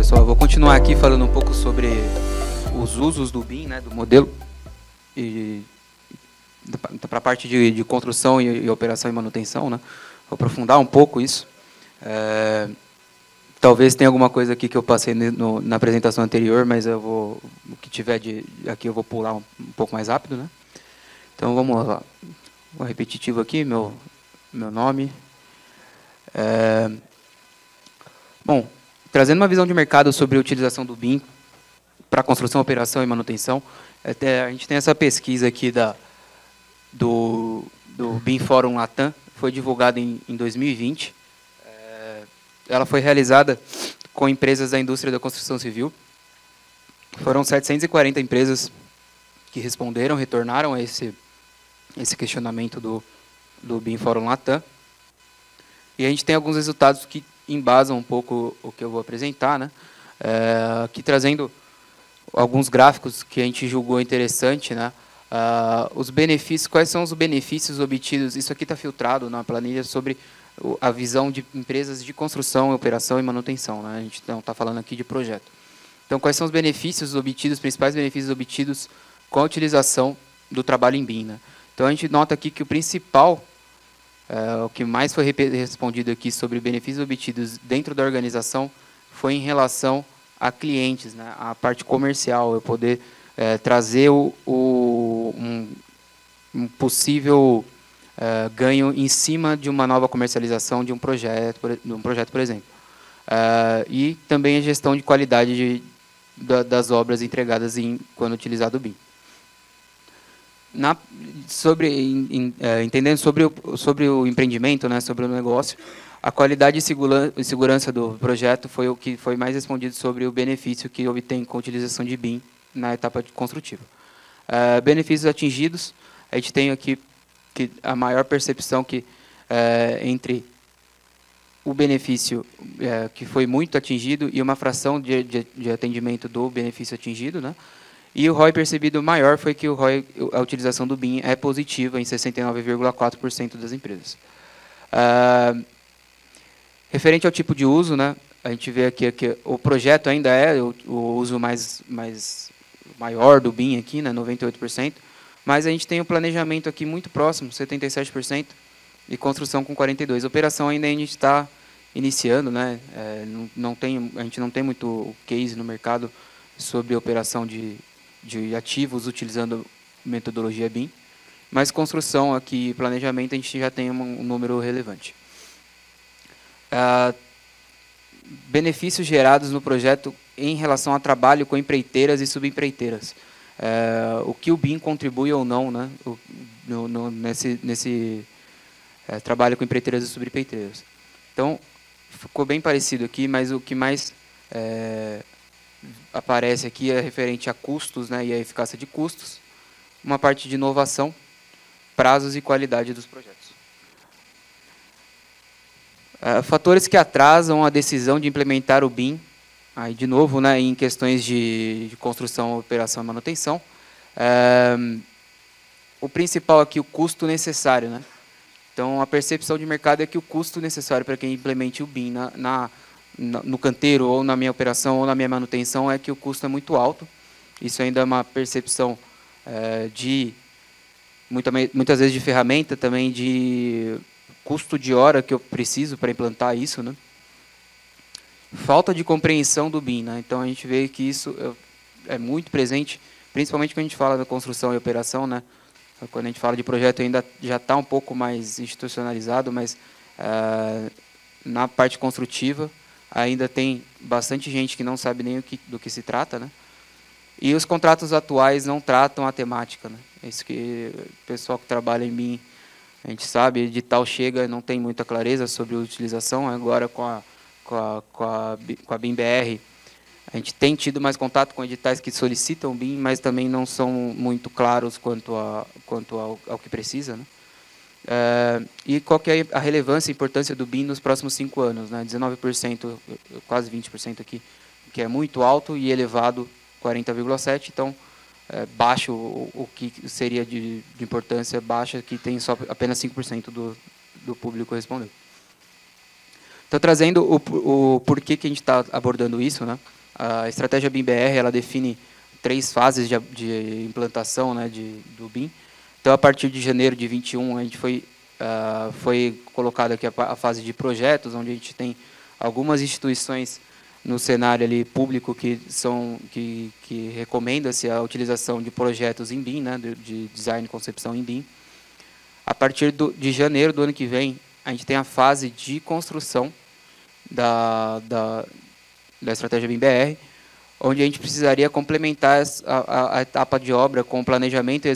pessoal, eu vou continuar aqui falando um pouco sobre os usos do BIM, né, do modelo, e para a parte de construção e operação e manutenção, né, vou aprofundar um pouco isso. Talvez tenha alguma coisa aqui que eu passei na apresentação anterior, mas o que tiver aqui eu vou pular um pouco mais rápido, né. Então vamos lá, o repetitivo aqui, meu nome. Bom, trazendo uma visão de mercado sobre a utilização do BIM para construção, operação e manutenção, a gente tem essa pesquisa aqui do BIM Forum Latam, foi divulgada em 2020. Ela foi realizada com empresas da indústria da construção civil. Foram 740 empresas que responderam, retornaram a esse questionamento do BIM Forum Latam. E a gente tem alguns resultados que embasam um pouco o que eu vou apresentar, né? Aqui trazendo alguns gráficos que a gente julgou interessante, né? Os benefícios, quais são os benefícios obtidos? Isso aqui está filtrado na planilha sobre a visão de empresas de construção, operação e manutenção, né? A gente não está falando aqui de projeto. Então, quais são os benefícios obtidos, os principais benefícios obtidos com a utilização do trabalho em BIM, né? Então, a gente nota aqui que o principal, o que mais foi respondido aqui sobre benefícios obtidos dentro da organização foi em relação a clientes, né, a parte comercial, eu poder trazer um possível ganho em cima de uma nova comercialização de um projeto, por exemplo. E também a gestão de qualidade das obras entregadas quando utilizado o BIM. Entendendo sobre o empreendimento, né, sobre o negócio, a qualidade e segurança do projeto foi o que foi mais respondido sobre o benefício que obtém com a utilização de BIM na etapa construtiva. Benefícios atingidos, a gente tem aqui que a maior percepção que entre o benefício que foi muito atingido e uma fração de atendimento do benefício atingido, né? E o ROI percebido maior foi que a utilização do BIM é positiva em 69,4% das empresas. Referente ao tipo de uso, né, a gente vê aqui que o projeto ainda é o uso maior do BIM aqui, né, 98%, mas a gente tem o planejamento aqui muito próximo, 77%, e construção com 42%. A operação ainda a gente está iniciando, né, a gente não tem muito case no mercado sobre operação de ativos utilizando metodologia BIM, mas construção aqui, planejamento, a gente já tem um número relevante. Benefícios gerados no projeto em relação a trabalho com empreiteiras e subempreiteiras. O que o BIM contribui ou não, né, nesse trabalho com empreiteiras e subempreiteiras. Então, ficou bem parecido aqui, mas o que mais aparece aqui é referente a custos, né, e a eficácia de custos, uma parte de inovação, prazos e qualidade dos projetos. Fatores que atrasam a decisão de implementar o BIM, aí de novo, né, em questões de construção, operação e manutenção. O principal aqui, o custo necessário, né? Então, a percepção de mercado é que o custo necessário para quem implemente o BIM no canteiro, ou na minha operação, ou na minha manutenção, é que o custo é muito alto. Isso ainda é uma percepção muitas vezes de ferramenta, também de custo de hora que eu preciso para implantar isso, né? Falta de compreensão do BIM, né? Então, a gente vê que isso é muito presente, principalmente quando a gente fala da construção e operação, né? Quando a gente fala de projeto, ainda já está um pouco mais institucionalizado, mas na parte construtiva, ainda tem bastante gente que não sabe nem do que se trata, né? E os contratos atuais não tratam a temática, né? Isso que o pessoal que trabalha em BIM, a gente sabe, edital chega, não tem muita clareza sobre a utilização. Agora, com a BIM-BR, a gente tem tido mais contato com editais que solicitam BIM, mas também não são muito claros quanto ao que precisa, né? E qual que é a relevância e importância do BIM nos próximos 5 anos, né? 19%, quase 20% aqui, que é muito alto, e elevado 40,7%. Então, baixo o que seria de importância baixa, que tem só apenas 5% do público respondeu. Então, trazendo o porquê que a gente está abordando isso, né? A estratégia BIM-BR, ela define 3 fases de implantação, né, do BIM. Então, a partir de janeiro de 21, a gente foi colocado aqui a fase de projetos, onde a gente tem algumas instituições no cenário ali público que recomenda-se a utilização de projetos em BIM, né, de design e concepção em BIM. A partir de janeiro do ano que vem, a gente tem a fase de construção da estratégia BIM-BR, onde a gente precisaria complementar a etapa de obra com o planejamento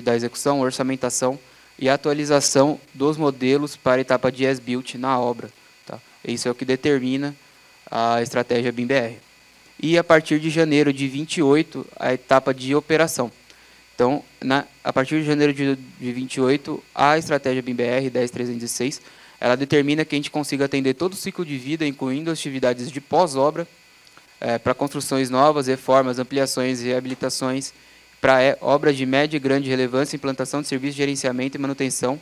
da execução, orçamentação e atualização dos modelos para a etapa de as-built na obra. Tá? Isso é o que determina a estratégia BIM-BR. E a partir de janeiro de 28, a etapa de operação. Então, a partir de janeiro de 28, a estratégia BIM-BR 10306, ela determina que a gente consiga atender todo o ciclo de vida, incluindo as atividades de pós-obra, para construções novas, reformas, ampliações, reabilitações, para obras de média e grande relevância, implantação de serviços de gerenciamento e manutenção,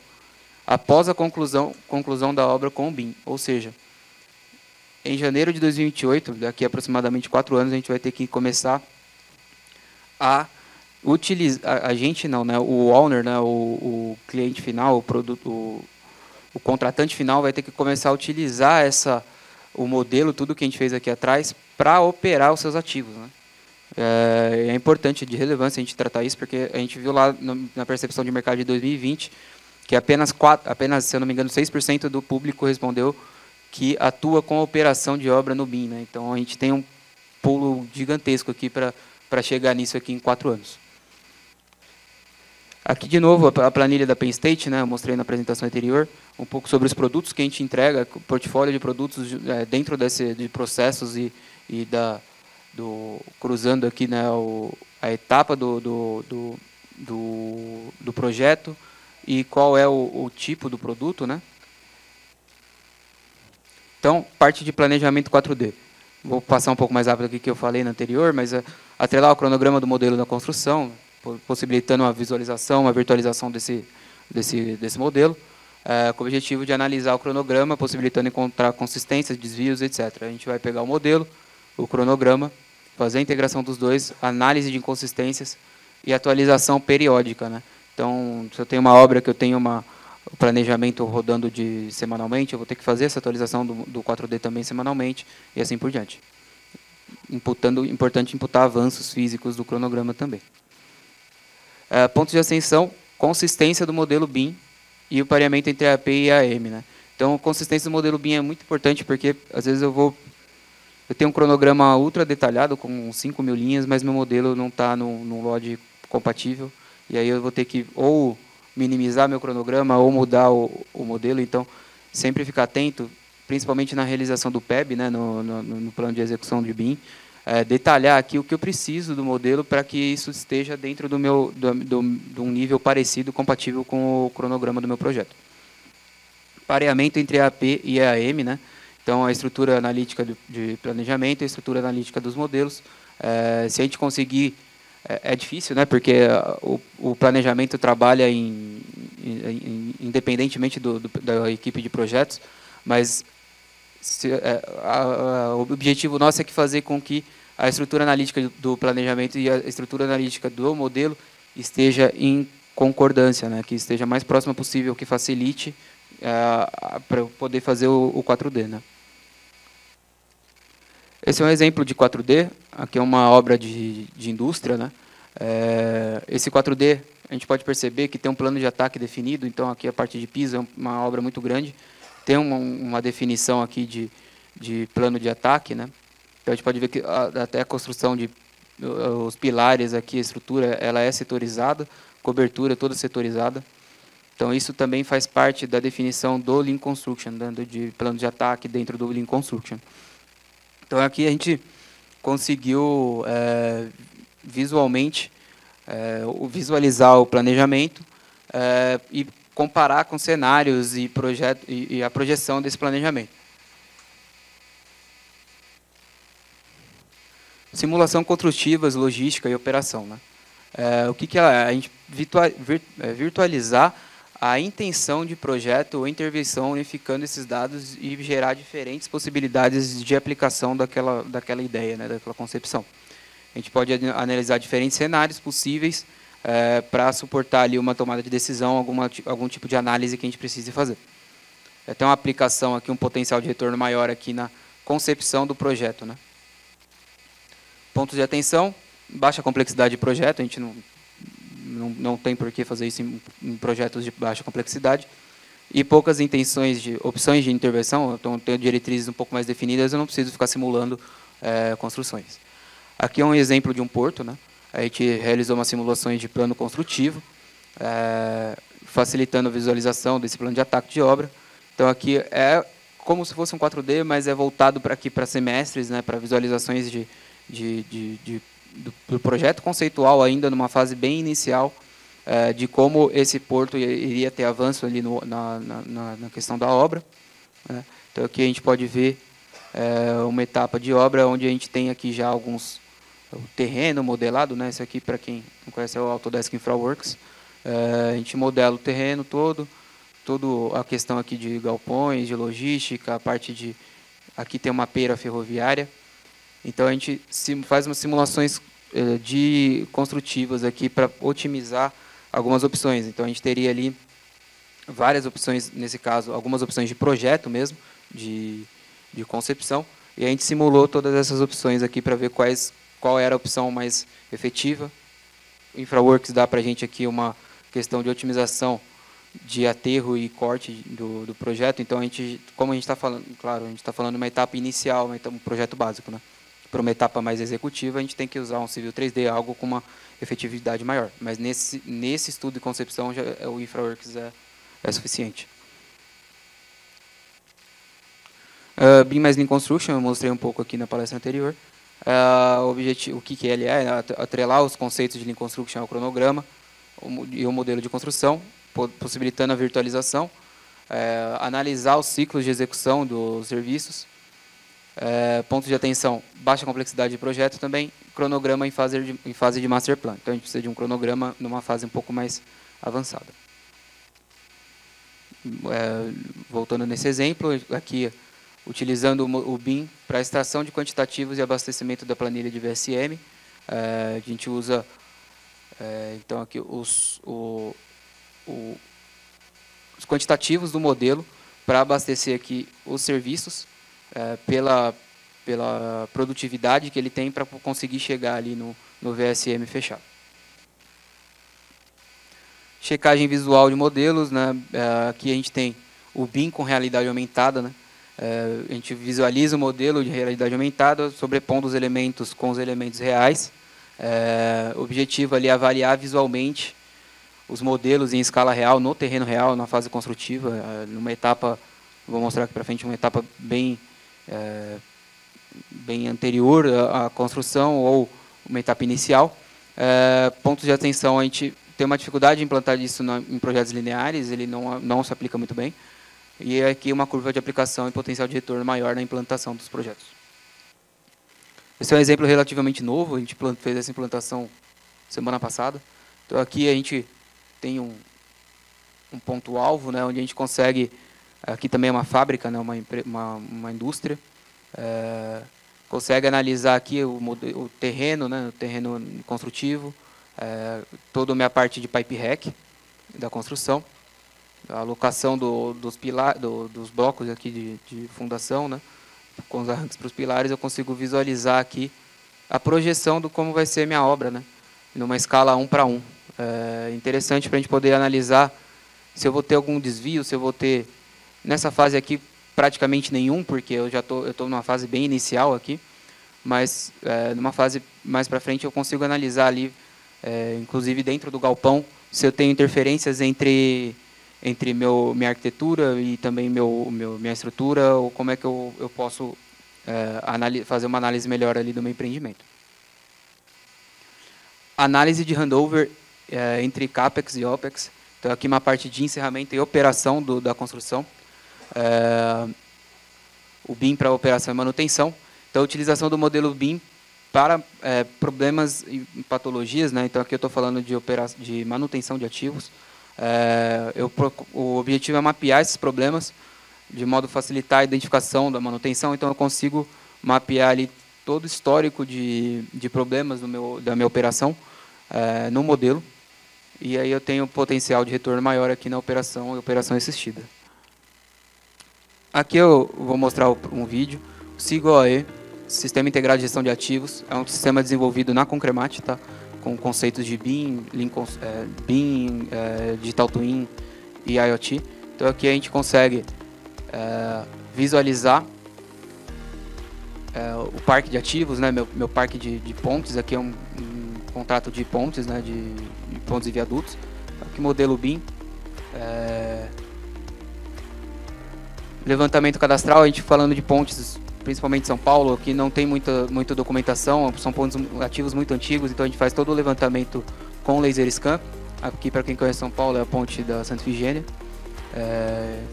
após a conclusão da obra com o BIM. Ou seja, em janeiro de 2028, daqui a aproximadamente 4 anos, a gente vai ter que começar a utilizar, a gente não, né, o owner, né, o cliente final, o contratante final vai ter que começar a utilizar o modelo, tudo que a gente fez aqui atrás, para operar os seus ativos. Né? É importante, de relevância, a gente tratar isso, porque a gente viu lá na percepção de mercado de 2020, que apenas, se eu não me engano, 6% do público respondeu que atua com a operação de obra no BIM. Né? Então, a gente tem um pulo gigantesco aqui para chegar nisso aqui em 4 anos. Aqui, de novo, a planilha da Penn State, né, eu mostrei na apresentação anterior, um pouco sobre os produtos que a gente entrega, o portfólio de produtos dentro de processos cruzando aqui, né, a etapa do projeto e qual é o tipo do produto. Né? Então, parte de planejamento 4D. Vou passar um pouco mais rápido aqui que eu falei no anterior, mas atrelar o cronograma do modelo da construção, possibilitando uma visualização, uma virtualização desse modelo, com o objetivo de analisar o cronograma, possibilitando encontrar consistências, desvios, etc. A gente vai pegar o modelo, o cronograma, fazer a integração dos dois, análise de inconsistências e atualização periódica. Né? Então, se eu tenho uma obra que eu tenho o planejamento rodando semanalmente, eu vou ter que fazer essa atualização do 4D também semanalmente, e assim por diante. Importante imputar avanços físicos do cronograma também. Pontos de ascensão, consistência do modelo BIM e o pareamento entre a AP e a AM. Né? Então, a consistência do modelo BIM é muito importante, porque às vezes eu tenho um cronograma ultra detalhado, com 5.000 linhas, mas meu modelo não está no LOD compatível, e aí eu vou ter que ou minimizar meu cronograma ou mudar o modelo. Então, sempre ficar atento, principalmente na realização do PEB, né, no plano de execução de BIM, detalhar aqui o que eu preciso do modelo para que isso esteja dentro de um nível parecido, compatível com o cronograma do meu projeto. Pareamento entre a AP e a AM, né? Então, a estrutura analítica de planejamento e a estrutura analítica dos modelos. Se a gente conseguir, é difícil, né? Porque o planejamento trabalha independentemente da equipe de projetos, mas o objetivo nosso é fazer com que a estrutura analítica do planejamento e a estrutura analítica do modelo esteja em concordância, né? Que esteja mais próxima possível, que facilite para poder fazer o 4D. Né? Esse é um exemplo de 4D, aqui é uma obra de indústria. Né? Esse 4D, a gente pode perceber que tem um plano de ataque definido, então aqui a parte de piso é uma obra muito grande, tem uma definição aqui de plano de ataque. Né? Então, a gente pode ver que até a construção os pilares aqui, a estrutura, ela é setorizada, cobertura toda setorizada. Então, isso também faz parte da definição do Lean Construction, de plano de ataque dentro do Lean Construction. Então, aqui a gente conseguiu visualmente visualizar o planejamento e comparar com cenários e a projeção desse planejamento. Simulação construtivas, logística e operação. Né? O que é a gente virtualizar a intenção de projeto ou intervenção unificando esses dados e gerar diferentes possibilidades de aplicação daquela ideia, né, daquela concepção. A gente pode analisar diferentes cenários possíveis para suportar ali uma tomada de decisão, algum tipo de análise que a gente precise fazer. Tem uma aplicação aqui, um potencial de retorno maior aqui na concepção do projeto, né? Pontos de atenção, baixa complexidade de projeto, a gente não tem por que fazer isso em projetos de baixa complexidade, e poucas opções de intervenção, então tenho diretrizes um pouco mais definidas, eu não preciso ficar simulando construções. Aqui é um exemplo de um porto, né? A gente realizou umas simulações de plano construtivo, facilitando a visualização desse plano de ataque de obra. Então aqui é como se fosse um 4D, mas é voltado para semestres, né, para visualizações do projeto conceitual ainda numa fase bem inicial, de como esse porto iria ter avanço ali na questão da obra, né. Então aqui a gente pode ver uma etapa de obra onde a gente tem aqui já o terreno modelado, né. Esse aqui, para quem não conhece, é o Autodesk InfraWorks. A gente modela o terreno todo, toda a questão aqui de galpões, de logística, a parte de... Aqui tem uma peira ferroviária. Então, a gente faz umas simulações construtivas aqui para otimizar algumas opções. Então, a gente teria ali várias opções, nesse caso, algumas opções de projeto mesmo, de concepção, e a gente simulou todas essas opções aqui para ver qual era a opção mais efetiva. O InfraWorks dá para a gente aqui uma questão de otimização de aterro e corte do projeto. Então, como a gente está falando, claro, a gente está falando de uma etapa inicial, um projeto básico, né? Para uma etapa mais executiva, a gente tem que usar um Civil 3D, algo com uma efetividade maior. Mas nesse estudo de concepção, o InfraWorks é suficiente. BIM mais Lean Construction, eu mostrei um pouco aqui na palestra anterior. O que ele é? Atrelar os conceitos de Lean Construction ao cronograma e o modelo de construção, possibilitando a virtualização, analisar os ciclos de execução dos serviços, pontos de atenção, baixa complexidade de projeto também, cronograma em fase de master plan. Então, a gente precisa de um cronograma numa fase um pouco mais avançada. Voltando nesse exemplo, aqui, utilizando o BIM para extração de quantitativos e abastecimento da planilha de VSM, a gente usa, então, aqui os quantitativos do modelo para abastecer aqui os serviços pela produtividade que ele tem para conseguir chegar ali no VSM fechado. Checagem visual de modelos, né? Aqui a gente tem o BIM com realidade aumentada, né? A gente visualiza o modelo de realidade aumentada, sobrepondo os elementos com os elementos reais. O objetivo ali é avaliar visualmente os modelos em escala real, no terreno real, na fase construtiva, numa etapa, vou mostrar aqui para frente, uma etapa bem anterior à construção ou uma etapa inicial. Pontos de atenção, a gente tem uma dificuldade de implantar isso em projetos lineares, ele não se aplica muito bem. E aqui uma curva de aplicação e potencial de retorno maior na implantação dos projetos. Esse é um exemplo relativamente novo, a gente fez essa implantação semana passada. Então aqui a gente tem um ponto-alvo, né, onde a gente consegue, aqui também é uma fábrica, né, uma indústria, consegue analisar aqui o terreno, né, o terreno construtivo, toda a minha parte de pipe rack da construção, a alocação dos blocos aqui de fundação, né, com os arranques para os pilares, eu consigo visualizar aqui a projeção do como vai ser a minha obra, né, numa escala 1 para 1. Interessante para a gente poder analisar se eu vou ter algum desvio, se eu vou ter, nessa fase aqui, praticamente nenhum, porque eu estou numa fase bem inicial aqui, mas numa fase mais para frente eu consigo analisar ali, inclusive dentro do galpão, se eu tenho interferências entre minha arquitetura e também minha estrutura, ou como é que eu posso fazer uma análise melhor ali do meu empreendimento. Análise de handover entre CAPEX e OPEX. Então, aqui uma parte de encerramento e operação da construção. O BIM para operação e manutenção. Então, a utilização do modelo BIM para problemas e patologias, né? Então, aqui eu estou falando de manutenção de ativos. O objetivo é mapear esses problemas de modo a facilitar a identificação da manutenção, então eu consigo mapear ali todo o histórico de problemas da minha operação no modelo, e aí eu tenho potencial de retorno maior aqui na operação e operação assistida. Aqui eu vou mostrar um vídeo. O SIG-OE, Sistema Integrado de Gestão de Ativos, é um sistema desenvolvido na Concremat, tá? Com conceitos de BIM, Digital Twin e IoT. Então aqui a gente consegue visualizar o parque de ativos, né? Meu parque de pontes. Aqui é um contrato de pontes, né? de pontes e viadutos. Aqui modelo BIM. Levantamento cadastral, a gente falando de pontes, principalmente em São Paulo, aqui não tem muita documentação, são pontos ativos muito antigos, então a gente faz todo o levantamento com laser scan. Aqui, para quem conhece São Paulo, é a ponte da Santa Ifigênia.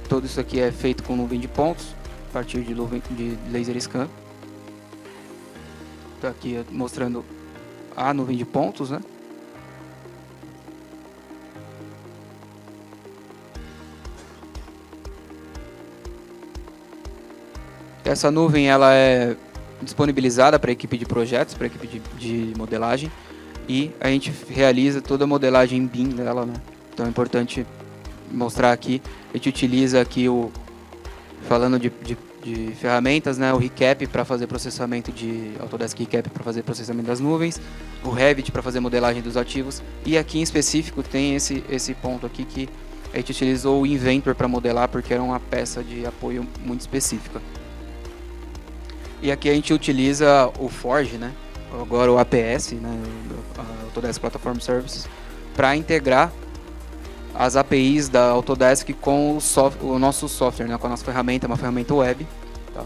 Tudo isso aqui é feito com nuvem de pontos, a partir de laser scan. Estou aqui mostrando a nuvem de pontos, né? Essa nuvem ela é disponibilizada para a equipe de projetos, para a equipe de modelagem, e a gente realiza toda a modelagem em BIM dela, né? Então é importante mostrar aqui, a gente utiliza aqui falando de ferramentas, né? O Recap para fazer processamento Autodesk Recap para fazer processamento das nuvens, o Revit para fazer modelagem dos ativos, e aqui em específico tem esse ponto aqui que a gente utilizou o Inventor para modelar, porque era uma peça de apoio muito específica. E aqui a gente utiliza o Forge, né? Agora o APS, né? Autodesk Platform Services, para integrar as APIs da Autodesk com o nosso software, né? Com a nossa ferramenta, uma ferramenta web. Tá?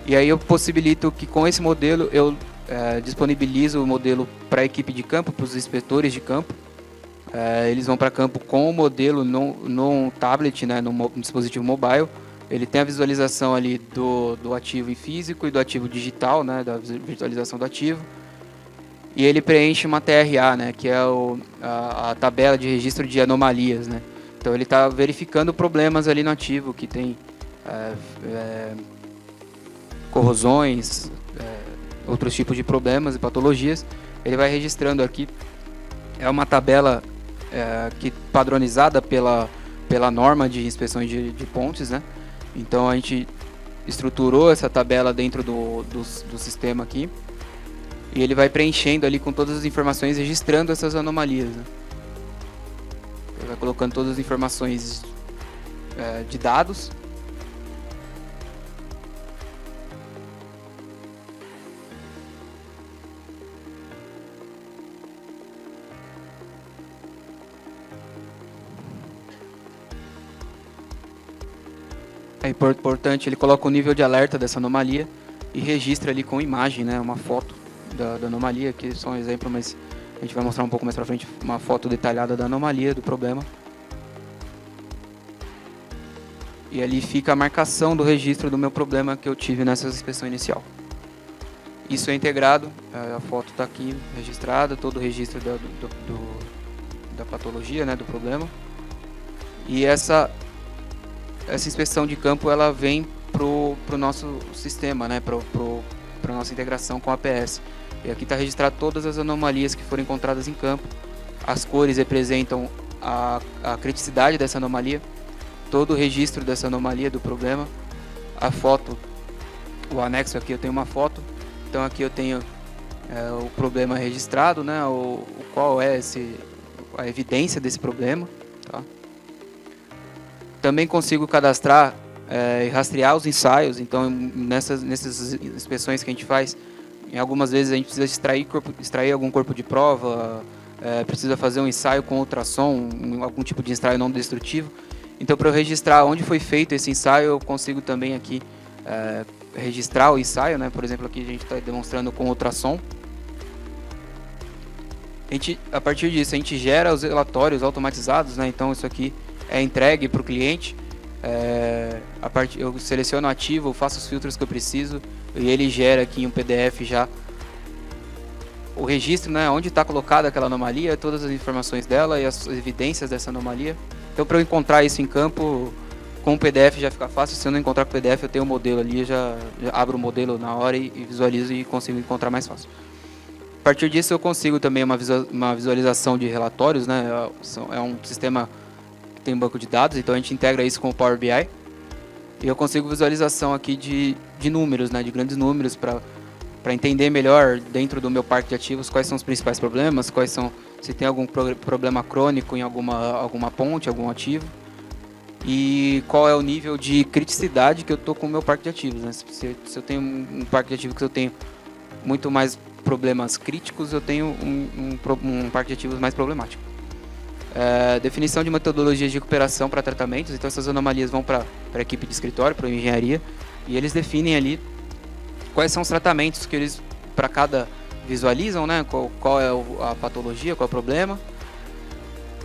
E aí eu possibilito que com esse modelo eu disponibilizo o modelo para a equipe de campo, para os inspetores de campo. Eles vão para campo com o modelo num tablet, né? Num dispositivo mobile. Ele tem a visualização ali do ativo em físico e do ativo digital, né, da virtualização do ativo. E ele preenche uma TRA, né, que é a tabela de registro de anomalias, né. Então ele está verificando problemas ali no ativo, que tem corrosões, outros tipos de problemas e patologias. Ele vai registrando aqui. É uma tabela padronizada pela norma de inspeções de pontes, né. Então a gente estruturou essa tabela dentro do sistema aqui, e ele vai preenchendo ali com todas as informações, registrando essas anomalias, né? Ele vai colocando todas as informações de dados. É importante, ele coloca o nível de alerta dessa anomalia e registra ali com imagem, né, uma foto da anomalia, que é só um exemplo, mas a gente vai mostrar um pouco mais pra frente uma foto detalhada da anomalia, do problema. E ali fica a marcação do registro do meu problema que eu tive nessa inspeção inicial. Isso é integrado, a foto está aqui registrada, todo o registro da patologia, né, do problema. E essa inspeção de campo ela vem pro nosso sistema, né, para nossa integração com a APS. E aqui está registrado todas as anomalias que foram encontradas em campo. As cores representam a criticidade dessa anomalia, todo o registro dessa anomalia do problema. A foto, o anexo aqui eu tenho uma foto. Então aqui eu tenho o problema registrado, né, qual é a evidência desse problema. Tá? Também consigo cadastrar e rastrear os ensaios. Então, nessas inspeções que a gente faz, em algumas vezes a gente precisa extrair algum corpo de prova, precisa fazer um ensaio com ultrassom, algum tipo de ensaio não destrutivo. Então, para eu registrar onde foi feito esse ensaio, eu consigo também aqui registrar o ensaio, né? Por exemplo, aqui a gente está demonstrando com ultrassom. A partir disso, a gente gera os relatórios automatizados, né? Então, isso aqui é entregue para o cliente. Eu seleciono o ativo, faço os filtros que eu preciso e ele gera aqui em um PDF já o registro, né, onde está colocada aquela anomalia, todas as informações dela e as evidências dessa anomalia. Então, para eu encontrar isso em campo, com o PDF já fica fácil. Se eu não encontrar com o PDF, eu tenho o modelo ali, já abro o modelo na hora e visualizo e consigo encontrar mais fácil. A partir disso, eu consigo também uma visualização de relatórios, né? É um sistema que tem um banco de dados, então a gente integra isso com o Power BI. E eu consigo visualização aqui de números, né? De grandes números, para entender melhor dentro do meu parque de ativos quais são os principais problemas, se tem algum problema crônico em alguma ponte, algum ativo. E qual é o nível de criticidade que eu estou com o meu parque de ativos, né? Se eu tenho um parque de ativos que eu tenho muito mais problemas críticos, eu tenho um parque de ativos mais problemático. Definição de metodologias de recuperação para tratamentos. Então essas anomalias vão para a equipe de escritório, para a engenharia, e eles definem ali quais são os tratamentos que eles, para cada, visualizam, né? Qual é a patologia, qual é o problema,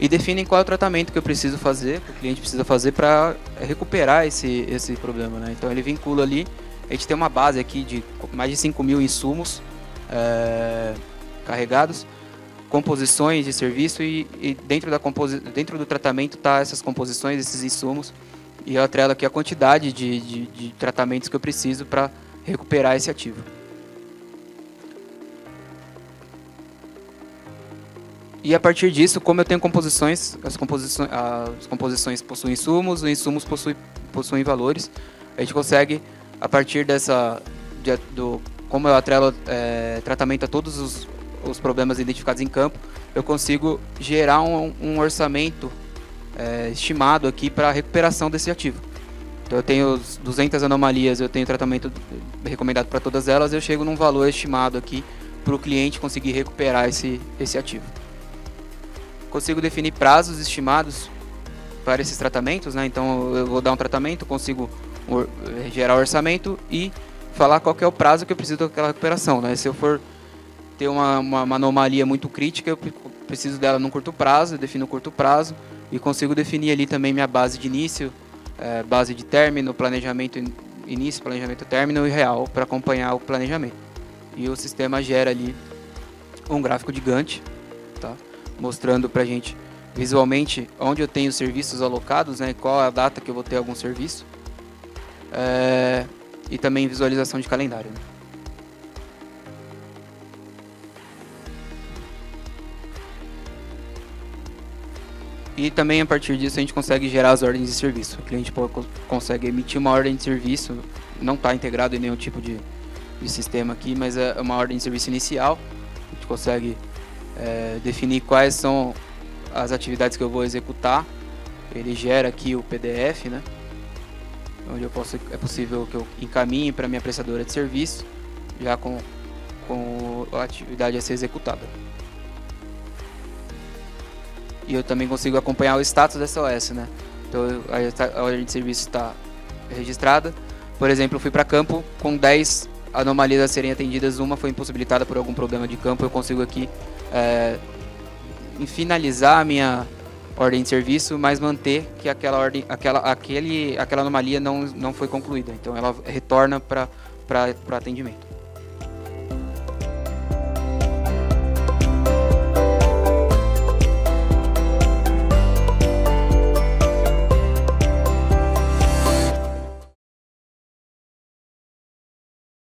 e definem qual é o tratamento que eu preciso fazer, que o cliente precisa fazer para recuperar esse problema, né? Então ele vincula ali, a gente tem uma base aqui de mais de 5.000 insumos carregados, composições de serviço, e dentro do tratamento tá essas composições, esses insumos, e eu atrelo aqui a quantidade de tratamentos que eu preciso para recuperar esse ativo. E a partir disso, como eu tenho composições, as composições possuem insumos, os insumos possuem valores, a gente consegue, a partir como eu atrelo tratamento a todos os problemas identificados em campo, eu consigo gerar um orçamento estimado aqui para a recuperação desse ativo. Então eu tenho 200 anomalias, eu tenho tratamento recomendado para todas elas, eu chego num valor estimado aqui para o cliente conseguir recuperar esse ativo. Consigo definir prazos estimados para esses tratamentos, né? Então eu vou dar um tratamento, consigo gerar orçamento e falar qual que é o prazo que eu preciso daquela recuperação, né? Se eu for ter uma anomalia muito crítica, eu preciso dela num curto prazo, eu defino um curto prazo e consigo definir ali também minha base de início, base de término, planejamento início, planejamento término e real para acompanhar o planejamento. E o sistema gera ali um gráfico de Gantt, tá? Mostrando para a gente visualmente onde eu tenho serviços alocados, né? Qual é a data que eu vou ter algum serviço, e também visualização de calendário, né? E também a partir disso a gente consegue gerar as ordens de serviço. O cliente consegue emitir uma ordem de serviço, não está integrado em nenhum tipo de sistema aqui, mas é uma ordem de serviço inicial. A gente consegue definir quais são as atividades que eu vou executar. Ele gera aqui o PDF, né? Onde é possível que eu encaminhe para minha prestadora de serviço, já com a atividade a ser executada. E eu também consigo acompanhar o status da SOS, né? Então a ordem de serviço está registrada. Por exemplo, eu fui para campo com 10 anomalias a serem atendidas, uma foi impossibilitada por algum problema de campo. Eu consigo aqui finalizar a minha ordem de serviço, mas manter que aquela anomalia não foi concluída. Então ela retorna para atendimento.